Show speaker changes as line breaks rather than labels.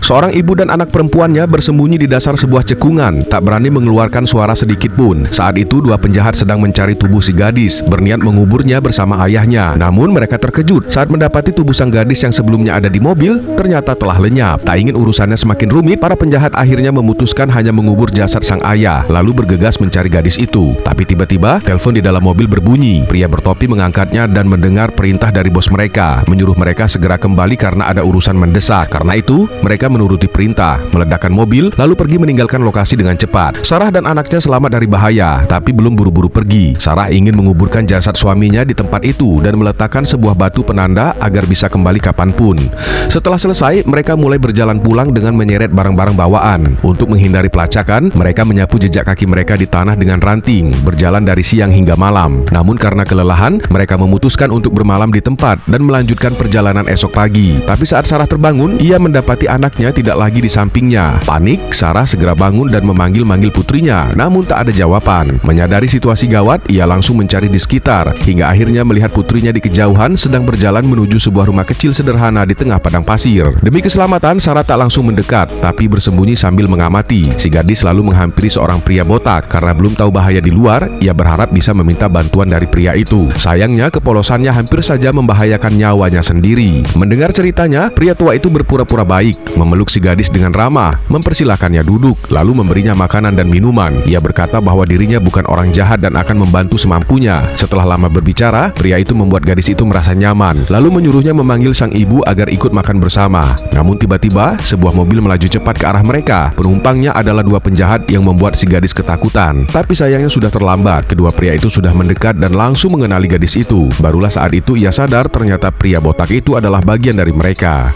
Seorang ibu dan anak perempuannya bersembunyi di dasar sebuah cekungan, tak berani mengeluarkan suara sedikit pun. Saat itu dua penjahat sedang mencari tubuh si gadis, berniat menguburnya bersama ayahnya. Namun mereka terkejut saat mendapati tubuh sang gadis yang sebelumnya ada di mobil ternyata telah lenyap. Tak ingin urusannya semakin rumit, para penjahat akhirnya memutuskan hanya mengubur jasad sang ayah, lalu bergegas mencari gadis itu. Tapi tiba-tiba telepon di dalam mobil berbunyi. Pria bertopi mengangkatnya dan mendengar perintah dari bos mereka, menyuruh mereka segera kembali karena ada urusan mendesak. Karena itu mereka menuruti perintah, meledakkan mobil, lalu pergi meninggalkan lokasi dengan cepat. Sarah dan anaknya selamat dari bahaya, tapi belum buru-buru pergi. Sarah ingin menguburkan jasad suaminya di tempat itu dan meletakkan sebuah batu penanda agar bisa kembali kapanpun. Setelah selesai, mereka mulai berjalan pulang dengan menyeret barang-barang bawaan. Untuk menghindari pelacakan, mereka menyapu jejak kaki mereka di tanah dengan ranting, berjalan dari siang hingga malam. Namun karena kelelahan, mereka memutuskan untuk bermalam di tempat dan melanjutkan perjalanan esok pagi. Tapi saat Sarah terbangun, ia mendapati anaknya tidak lagi di sampingnya. Panik, Sarah segera bangun dan memanggil-manggil putrinya, namun tak ada jawaban. Menyadari situasi gawat, ia langsung mencari di sekitar, hingga akhirnya melihat putrinya di kejauhan sedang berjalan menuju sebuah rumah kecil sederhana di tengah padang pasir. Demi keselamatan, Sarah tak langsung mendekat, tapi bersembunyi sambil mengamati. Si gadis lalu menghampiri seorang pria botak. Karena belum tahu bahaya di luar, ia berharap bisa meminta bantuan dari pria itu. Sayangnya, kepolosannya hampir saja membahayakan nyawanya sendiri. Mendengar ceritanya, pria tua itu berpura-pura baik, memeluk si gadis dengan ramah, mempersilahkannya duduk, lalu memberinya makanan dan minuman. Ia berkata bahwa dirinya bukan orang jahat dan akan membantu semampunya. Setelah lama berbicara, pria itu membuat gadis itu merasa nyaman, lalu menyuruhnya memanggil sang ibu agar ikut makan bersama. Namun tiba-tiba, sebuah mobil melaju cepat ke arah mereka. Penumpangnya adalah dua penjahat yang membuat si gadis ketakutan. Tapi sayangnya sudah terlambat. Kedua pria itu sudah mendekat dan langsung mengenali gadis itu. Barulah saat itu ia sadar ternyata pria botak itu adalah bagian dari mereka.